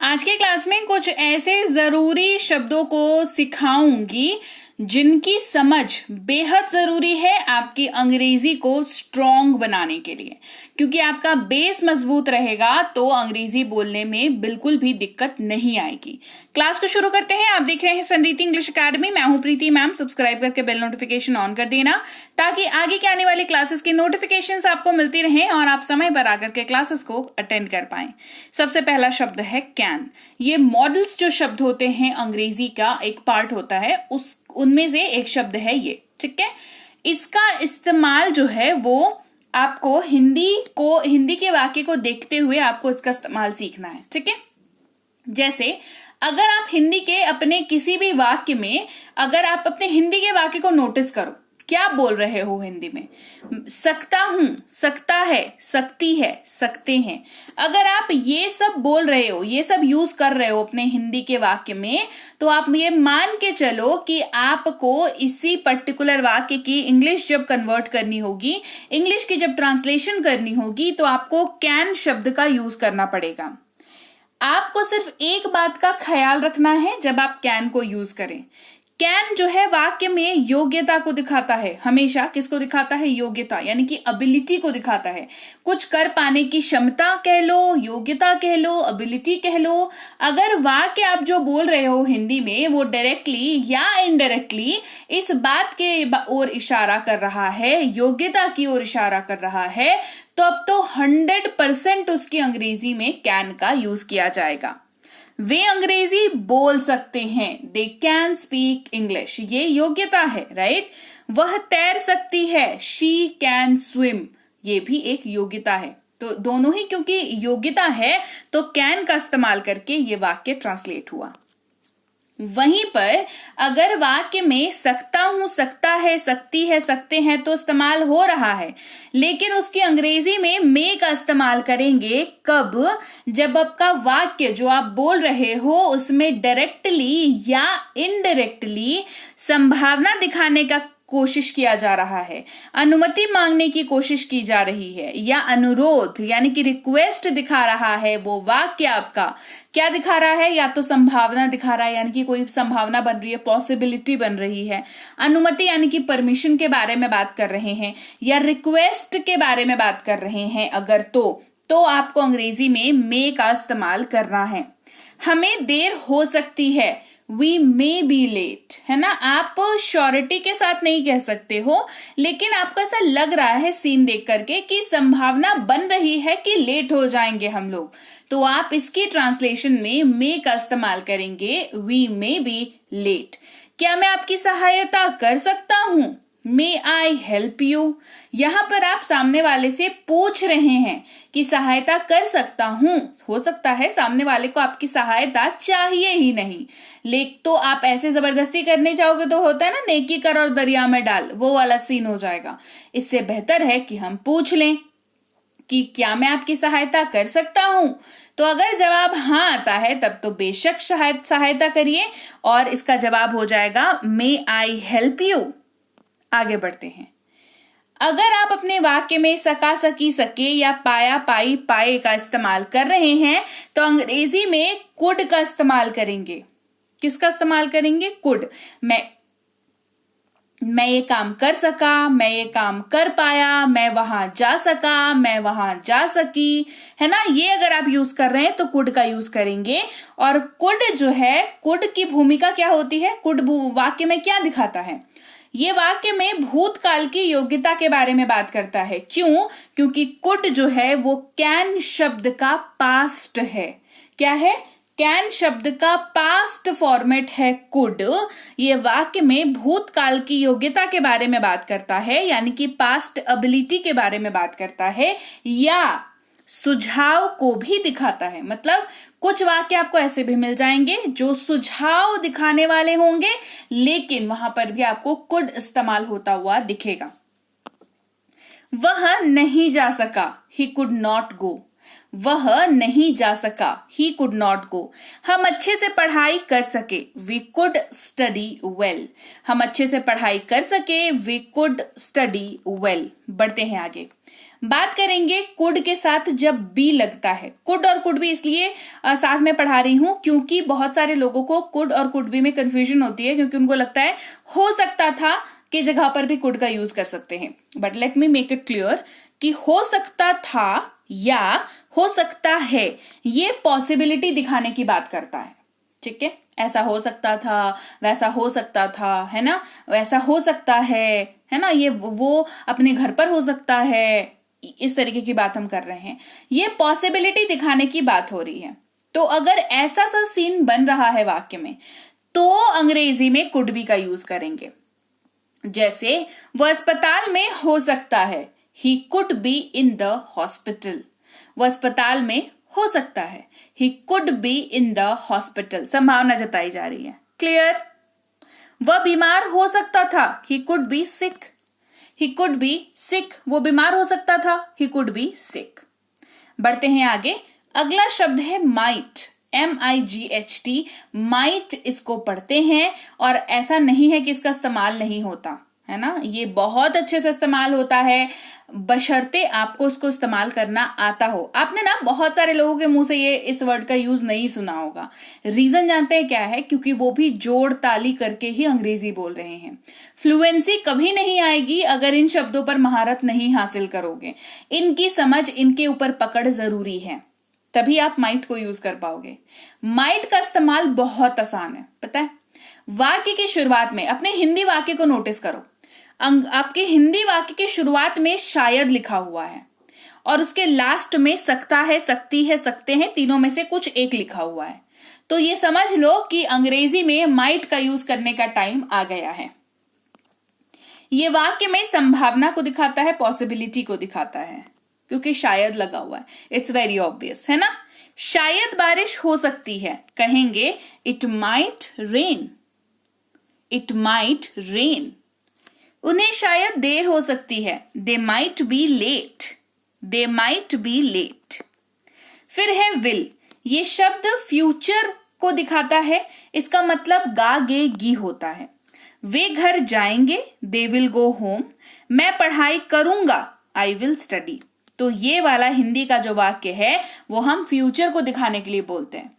आज के क्लास में कुछ ऐसे जरूरी शब्दों को सिखाऊंगी जिनकी समझ बेहद जरूरी है आपकी अंग्रेजी को स्ट्रॉन्ग बनाने के लिए, क्योंकि आपका बेस मजबूत रहेगा तो अंग्रेजी बोलने में बिल्कुल भी दिक्कत नहीं आएगी। क्लास को शुरू करते हैं। आप देख रहे हैं संरीति इंग्लिश अकेडमी। मैं हूं प्रीति मैम। सब्सक्राइब करके बेल नोटिफिकेशन ऑन कर देना ताकि आगे के आने वाली क्लासेस की नोटिफिकेशंस आपको मिलती रहें और आप समय पर आकर के क्लासेस को अटेंड कर पाएं। सबसे पहला शब्द है कैन। ये मॉडल्स जो शब्द होते हैं अंग्रेजी का एक पार्ट होता है, उनमें से एक शब्द है ये, ठीक है। इसका इस्तेमाल जो है वो आपको हिंदी के वाक्य को देखते हुए आपको इसका इस्तेमाल सीखना है, ठीक है। जैसे अगर आप हिंदी के अपने किसी भी वाक्य में अगर आप अपने हिंदी के वाक्य को नोटिस करो, क्या बोल रहे हो हिंदी में? सकता हूं, सकता है, सकती है, सकते हैं। अगर आप ये सब बोल रहे हो, ये सब यूज कर रहे हो अपने हिंदी के वाक्य में, तो आप ये मान के चलो कि आपको इसी पर्टिकुलर वाक्य की इंग्लिश जब कन्वर्ट करनी होगी, इंग्लिश की जब ट्रांसलेशन करनी होगी, तो आपको कैन शब्द का यूज करना पड़ेगा। आपको सिर्फ एक बात का ख्याल रखना है जब आप कैन को यूज करें। कैन जो है वाक्य में योग्यता को दिखाता है। हमेशा किसको दिखाता है? योग्यता, यानी कि एबिलिटी को दिखाता है। कुछ कर पाने की क्षमता कह लो, योग्यता कह लो, एबिलिटी कह लो। अगर वाक्य आप जो बोल रहे हो हिंदी में वो डायरेक्टली या इनडायरेक्टली इस बात के ओर इशारा कर रहा है, योग्यता की ओर इशारा कर रहा है, तो अब तो 100% उसकी अंग्रेजी में कैन का यूज किया जाएगा। वे अंग्रेजी बोल सकते हैं, दे कैन स्पीक इंग्लिश, ये योग्यता है, राइट। वह तैर सकती है, शी कैन स्विम, ये भी एक योग्यता है। तो दोनों ही क्योंकि योग्यता है तो कैन का इस्तेमाल करके ये वाक्य ट्रांसलेट हुआ। वहीं पर अगर वाक्य में सकता हूं, सकता है, सकती है, सकते हैं तो इस्तेमाल हो रहा है, लेकिन उसकी अंग्रेजी में मे का इस्तेमाल करेंगे कब? जब आपका वाक्य जो आप बोल रहे हो उसमें डायरेक्टली या इनडायरेक्टली संभावना दिखाने का कोशिश किया जा रहा है, अनुमति मांगने की कोशिश की जा रही है, या अनुरोध यानी कि रिक्वेस्ट दिखा रहा है। वो वाक्य आपका क्या दिखा रहा है? या तो संभावना दिखा रहा है, यानी कि कोई संभावना बन रही है, पॉसिबिलिटी बन रही है। अनुमति यानी कि परमिशन के बारे में बात कर रहे हैं, या रिक्वेस्ट के बारे में बात कर रहे हैं अगर तो आपको अंग्रेजी में मे का इस्तेमाल करना है। हमें देर हो सकती है, We may be late, है ना। आप श्योरिटी के साथ नहीं कह सकते हो, लेकिन आपको ऐसा लग रहा है सीन देख करके कि संभावना बन रही है कि लेट हो जाएंगे हम लोग, तो आप इसकी ट्रांसलेशन में मे का इस्तेमाल करेंगे, We may be late। क्या मैं आपकी सहायता कर सकता हूं? May I help you? यहां पर आप सामने वाले से पूछ रहे हैं कि सहायता कर सकता हूं। हो सकता है सामने वाले को आपकी सहायता चाहिए ही नहीं, लेकिन तो आप ऐसे जबरदस्ती करने जाओगे तो होता है ना, नेकी कर और दरिया में डाल, वो वाला सीन हो जाएगा। इससे बेहतर है कि हम पूछ लें कि क्या मैं आपकी सहायता कर सकता हूं। तो अगर जवाब हाँ आता है तब तो बेशक सहायता करिए, और इसका जवाब हो जाएगा मे आई हेल्प यू। आगे बढ़ते हैं। अगर आप अपने वाक्य में सका, सकी, सके या पाया, पाई, पाए का इस्तेमाल कर रहे हैं तो अंग्रेजी में कुड का इस्तेमाल करेंगे। किसका इस्तेमाल करेंगे? कुड। मैं ये काम कर सका, मैं ये काम कर पाया, मैं वहां जा सका, मैं वहां जा सकी, है ना। ये अगर आप यूज कर रहे हैं तो कुड का यूज करेंगे। और कुड जो है, कुड की भूमिका क्या होती है? कुड वाक्य में क्या दिखाता है? ये वाक्य में भूतकाल की योग्यता के बारे में बात करता है। क्यों? क्योंकि कुड जो है वो कैन शब्द का पास्ट है। क्या है? कैन शब्द का पास्ट फॉर्मेट है कुड। ये वाक्य में भूतकाल की योग्यता के बारे में बात करता है, यानी कि पास्ट एबिलिटी के बारे में बात करता है, या सुझाव को भी दिखाता है। मतलब कुछ वाक्य आपको ऐसे भी मिल जाएंगे जो सुझाव दिखाने वाले होंगे, लेकिन वहां पर भी आपको कुड इस्तेमाल होता हुआ दिखेगा। वह नहीं जा सका, ही कुड नॉट गो। वह नहीं जा सका, ही कुड नॉट गो। हम अच्छे से पढ़ाई कर सके, वी कुड स्टडी वेल। हम अच्छे से पढ़ाई कर सके, वी कुड स्टडी वेल। बढ़ते हैं आगे। बात करेंगे कुड के साथ जब बी लगता है। कुड और कुड बी इसलिए साथ में पढ़ा रही हूं क्योंकि बहुत सारे लोगों को कुड और कुड बी में कंफ्यूजन होती है, क्योंकि उनको लगता है हो सकता था की जगह पर भी कुड का यूज कर सकते हैं। But let me make it clear कि हो सकता था या हो सकता है, ये पॉसिबिलिटी दिखाने की बात करता है। ठीक है, ऐसा हो सकता था, वैसा हो सकता था, है ना, वैसा हो सकता है ना, ये वो अपने घर पर हो सकता है, इस तरीके की बात हम कर रहे हैं। ये पॉसिबिलिटी दिखाने की बात हो रही है। तो अगर ऐसा सा सीन बन रहा है वाक्य में तो अंग्रेजी में कुड बी का यूज करेंगे। जैसे वो अस्पताल में हो सकता है, ही could be in the hospital. वो अस्पताल में हो सकता है, ही could be in the hospital, संभावना जताई जा रही है। क्लियर? वह बीमार हो सकता था, he could be sick. He could be sick, वो बीमार हो सकता था, ही कुड बी सिक। बढ़ते हैं आगे। अगला शब्द है माइट, MIGHT। माइट इसको पढ़ते हैं और ऐसा नहीं है कि इसका इस्तेमाल नहीं होता, है ना, ये बहुत अच्छे से इस्तेमाल होता है, बशर्ते आपको उसको इस्तेमाल करना आता हो। आपने ना बहुत सारे लोगों के मुंह से ये इस वर्ड का यूज नहीं सुना होगा। रीजन जानते हैं क्या है? क्योंकि वो भी जोड़ ताली करके ही अंग्रेजी बोल रहे हैं। फ्लुएंसी कभी नहीं आएगी अगर इन शब्दों पर महारत नहीं हासिल करोगे। इनकी समझ, इनके ऊपर पकड़ जरूरी है, तभी आप माइट को यूज कर पाओगे। माइट का इस्तेमाल बहुत आसान है, पता है। वाक्य की शुरुआत में, अपने हिंदी वाक्य को नोटिस करो, आपके हिंदी वाक्य की शुरुआत में शायद लिखा हुआ है और उसके लास्ट में सकता है, सकती है, सकते हैं, तीनों में से कुछ एक लिखा हुआ है। तो ये समझ लो कि अंग्रेजी में माइट का यूज करने का टाइम आ गया है। ये वाक्य में संभावना को दिखाता है, पॉसिबिलिटी को दिखाता है, क्योंकि शायद लगा हुआ है। इट्स वेरी ऑब्वियस, है ना। शायद बारिश हो सकती है, कहेंगे it might rain. It might rain. उन्हें शायद देर हो सकती है, they might be late. They might be late. फिर है विल। ये शब्द फ्यूचर को दिखाता है, इसका मतलब गा गे गी होता है। वे घर जाएंगे, दे विल गो होम। मैं पढ़ाई करूंगा, आई विल स्टडी। तो ये वाला हिंदी का जो वाक्य है वो हम फ्यूचर को दिखाने के लिए बोलते हैं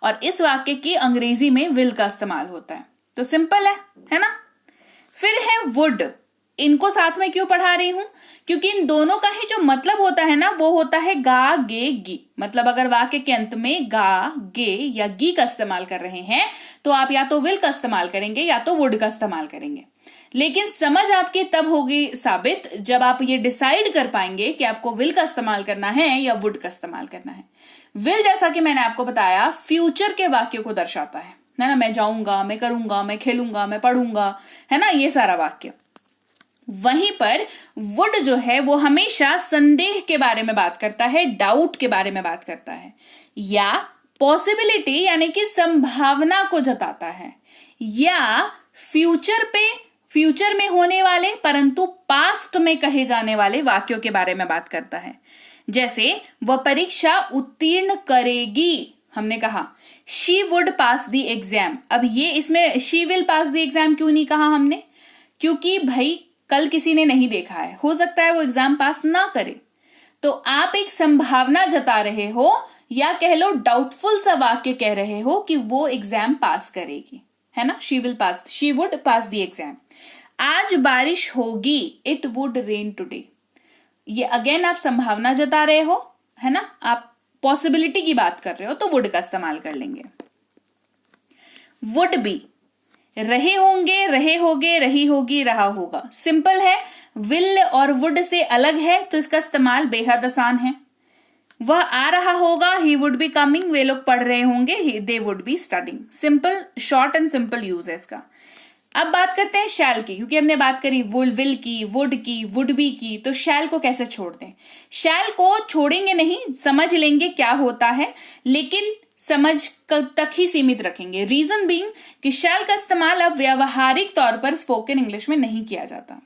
और इस वाक्य की अंग्रेजी में विल का इस्तेमाल होता है। तो सिंपल है ना। फिर है वुड। इनको साथ में क्यों पढ़ा रही हूं? क्योंकि इन दोनों का ही जो मतलब होता है ना वो होता है गा गे गी। मतलब अगर वाक्य के अंत में गा गे या गी का इस्तेमाल कर रहे हैं तो आप या तो विल का इस्तेमाल करेंगे या तो वुड का इस्तेमाल करेंगे। लेकिन समझ आपकी तब होगी साबित जब आप ये डिसाइड कर पाएंगे कि आपको विल का इस्तेमाल करना है या वुड का इस्तेमाल करना है। विल, जैसा कि मैंने आपको बताया, फ्यूचर के वाक्यों को दर्शाता है ना। मैं जाऊंगा, मैं करूंगा, मैं खेलूंगा, मैं पढ़ूंगा, है ना, ये सारा वाक्य। वहीं पर वुड जो है वो हमेशा संदेह के बारे में बात करता है, डाउट के बारे में बात करता है, या पॉसिबिलिटी यानी कि संभावना को जताता है, या फ्यूचर में होने वाले परंतु पास्ट में कहे जाने वाले वाक्यों के बारे में बात करता है। जैसे वह परीक्षा उत्तीर्ण करेगी, हमने कहा she would pass the exam. अब ये इसमें she will pass the exam क्यों नहीं कहा हमने? क्योंकि भाई कल किसी ने नहीं देखा है, हो सकता है वो एग्जाम पास ना करे। तो आप एक संभावना जता रहे हो या कह लो डाउटफुल सा वाक्य कह रहे हो कि वो एग्जाम पास करेगी, है ना। She would pass the exam. आज बारिश होगी, इट वुड रेन टुडे। ये अगेन आप संभावना जता रहे हो, है ना, आप पॉसिबिलिटी की बात कर रहे हो तो वुड का इस्तेमाल कर लेंगे। वुड बी, रहे होंगे, रहे होगे, रही होगी, रहा होगा। सिंपल है, विल और वुड से अलग है तो इसका इस्तेमाल बेहद आसान है। वह आ रहा होगा, ही वुड बी कमिंग, वे लोग पढ़ रहे होंगे, they would be studying. Simple, short and simple use है इसका। अब बात करते हैं शैल की, क्योंकि हमने बात करी विल की, वुड की, वुड बी की, तो शैल को कैसे छोड़ दें? शैल को छोड़ेंगे नहीं, समझ लेंगे क्या होता है, लेकिन समझ तक ही सीमित रखेंगे। रीजन बीइंग कि शैल का इस्तेमाल अब व्यावहारिक तौर पर स्पोकन इंग्लिश में नहीं किया जाता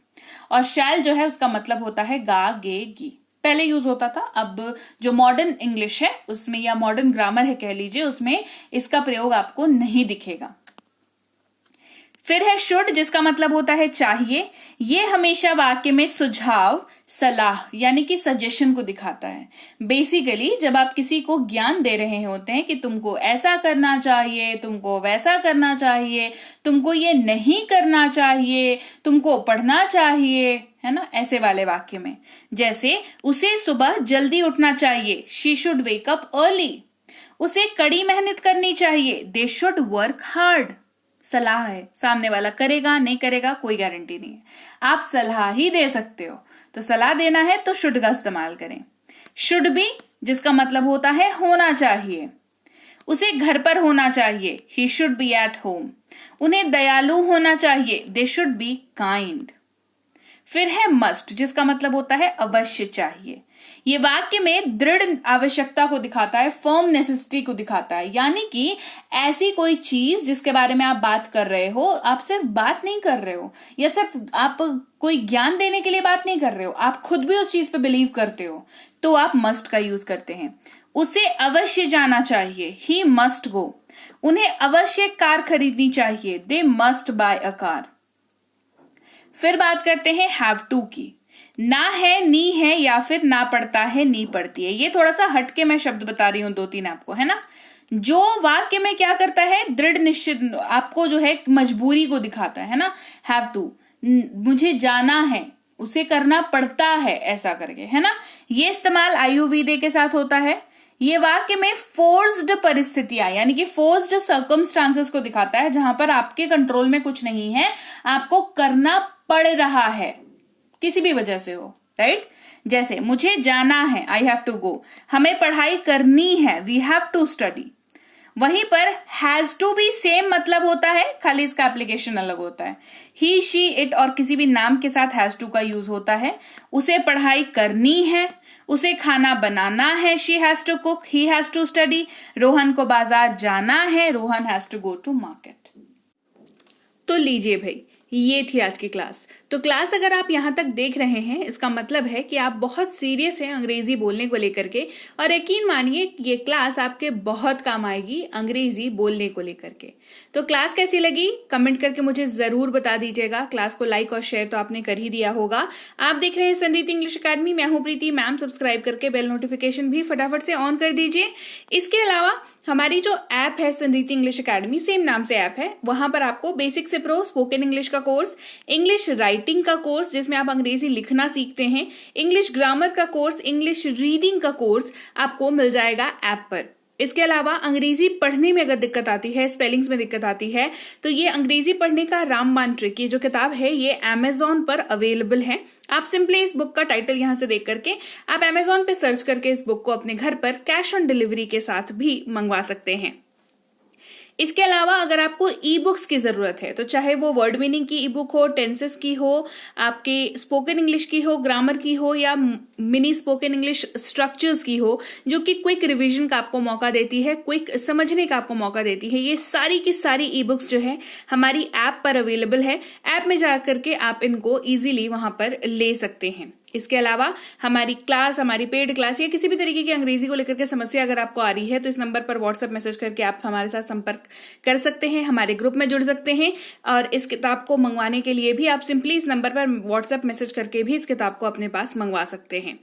और शैल जो है उसका मतलब होता है गा गे गी। पहले यूज होता था, अब जो मॉडर्न इंग्लिश है उसमें या मॉडर्न ग्रामर है कह लीजिए, उसमें इसका प्रयोग आपको नहीं दिखेगा। फिर है शुड, जिसका मतलब होता है चाहिए। ये हमेशा वाक्य में सुझाव, सलाह यानी कि सजेशन को दिखाता है। बेसिकली जब आप किसी को ज्ञान दे रहे होते हैं कि तुमको ऐसा करना चाहिए, तुमको वैसा करना चाहिए, तुमको ये नहीं करना चाहिए, तुमको पढ़ना चाहिए, है ना, ऐसे वाले वाक्य में। जैसे उसे सुबह जल्दी उठना चाहिए, she should wake up early. उसे कड़ी मेहनत करनी चाहिए, दे शुड वर्क हार्ड। सलाह है, सामने वाला करेगा नहीं करेगा कोई गारंटी नहीं है, आप सलाह ही दे सकते हो। तो सलाह देना है तो शुड का इस्तेमाल करें। शुड बी, जिसका मतलब होता है होना चाहिए। उसे घर पर होना चाहिए, he should be at home. उन्हें दयालु होना चाहिए, दे शुड बी काइंड। फिर है मस्ट, जिसका मतलब होता है अवश्य चाहिए। ये वाक्य में दृढ़ आवश्यकता को दिखाता है, फर्म नेसेसिटी को दिखाता है, यानी कि ऐसी कोई चीज जिसके बारे में आप बात कर रहे हो, आप सिर्फ बात नहीं कर रहे हो या सिर्फ आप कोई ज्ञान देने के लिए बात नहीं कर रहे हो, आप खुद भी उस चीज पे बिलीव करते हो, तो आप मस्ट का यूज करते हैं। उसे अवश्य जाना चाहिए, ही मस्ट गो। उन्हें अवश्य कार खरीदनी चाहिए, they must buy a car. फिर बात करते हैं हैव टू की। ना है, नी है, या फिर ना पड़ता है, नी पड़ती है। ये थोड़ा सा हटके मैं शब्द बता रही हूं, 2-3 आपको, है ना। जो वाक्य में क्या करता है, दृढ़ निश्चित आपको जो है मजबूरी को दिखाता है ना। हैव टू, मुझे जाना है, उसे करना पड़ता है, ऐसा करके, है ना। ये इस्तेमाल आयुर्वेद के साथ होता है। ये वाक्य में फोर्स्ड परिस्थितियां यानी कि फोर्स्ड सर्कमस्टांसेस को दिखाता है, जहां पर आपके कंट्रोल में कुछ नहीं है, आपको करना पड़ रहा है, किसी भी वजह से हो, राइट। जैसे मुझे जाना है, आई हैव टू गो। हमें पढ़ाई करनी है, वी हैव टू स्टडी। वहीं पर हैज टू भी सेम मतलब होता है, खाली इसका एप्लीकेशन अलग होता है। ही, शी, इट और किसी भी नाम के साथ हैज टू का यूज होता है। उसे पढ़ाई करनी है, उसे खाना बनाना है, she has to cook, he has to study. Rohan को बाजार जाना है, Rohan has to go to market. तो लीजिए भाई, ये थी आज की क्लास। तो क्लास अगर आप यहाँ तक देख रहे हैं, इसका मतलब है कि आप बहुत सीरियस हैं अंग्रेजी बोलने को लेकर के, और यकीन मानिए ये क्लास आपके बहुत काम आएगी अंग्रेजी बोलने को लेकर के। तो क्लास कैसी लगी कमेंट करके मुझे जरूर बता दीजिएगा। क्लास को लाइक और शेयर तो आपने कर ही दिया होगा। आप देख रहे हैं संरीति इंग्लिश अकेडमी, मैं हूं प्रीति मैम। सब्सक्राइब करके बेल नोटिफिकेशन भी फटाफट से ऑन कर दीजिए। इसके अलावा हमारी जो ऐप है संरीति इंग्लिश अकेडमी, सेम नाम से ऐप है, वहां पर आपको बेसिक से प्रो स्पोकन इंग्लिश का कोर्स, इंग्लिश राइटिंग का कोर्स जिसमें आप अंग्रेजी लिखना सीखते हैं, इंग्लिश ग्रामर का कोर्स, इंग्लिश रीडिंग का कोर्स आपको मिल जाएगा ऐप पर। इसके अलावा अंग्रेजी पढ़ने में अगर दिक्कत आती है, स्पेलिंग्स में दिक्कत आती है, तो ये अंग्रेजी पढ़ने का रामबाण ट्रिक, ये जो किताब है ये अमेजॉन पर अवेलेबल है। आप सिंपली इस बुक का टाइटल यहां से देख करके आप अमेजॉन पे सर्च करके इस बुक को अपने घर पर कैश ऑन डिलीवरी के साथ भी मंगवा सकते हैं। इसके अलावा अगर आपको ई बुक्स की जरूरत है, तो चाहे वो वर्ड मीनिंग की ई बुक हो, टेंसेस की हो, आपके स्पोकन इंग्लिश की हो, ग्रामर की हो, या मिनी स्पोकन इंग्लिश स्ट्रक्चर्स की हो, जो कि क्विक रिवीजन का आपको मौका देती है, क्विक समझने का आपको मौका देती है, ये सारी की सारी ई बुक्स जो है हमारी ऐप पर अवेलेबल है। ऐप में जाकर के आप इनको इजीली वहां पर ले सकते हैं। इसके अलावा हमारी क्लास, हमारी पेड क्लास या किसी भी तरीके की अंग्रेजी को लेकर के समस्या अगर आपको आ रही है, तो इस नंबर पर व्हाट्सएप मैसेज करके आप हमारे साथ संपर्क कर सकते हैं, हमारे ग्रुप में जुड़ सकते हैं। और इस किताब को मंगवाने के लिए भी आप सिंपली इस नंबर पर व्हाट्सएप मैसेज करके भी इस किताब को अपने पास मंगवा सकते हैं।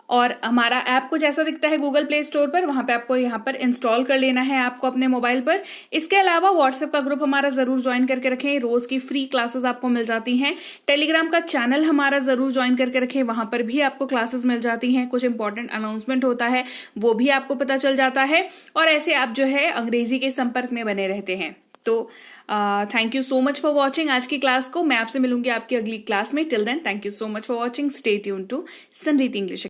और हमारा ऐप कुछ ऐसा दिखता है गूगल प्ले स्टोर पर, वहां पे आपको यहाँ पर इंस्टॉल कर लेना है आपको अपने मोबाइल पर। इसके अलावा व्हाट्सएप का ग्रुप हमारा जरूर ज्वाइन करके रखें, रोज की फ्री क्लासेस आपको मिल जाती हैं। टेलीग्राम का चैनल हमारा जरूर ज्वाइन करके रखें, वहां पर भी आपको क्लासेस मिल जाती हैं, कुछ इंपॉर्टेंट अनाउंसमेंट होता है वो भी आपको पता चल जाता है, और ऐसे आप जो है अंग्रेजी के संपर्क में बने रहते हैं। तो thank you so much for watching आज की क्लास को। मैं आपसे मिलूंगी आपकी अगली क्लास में। Till then thank you so much for watching. Stay tuned to Sanriti English.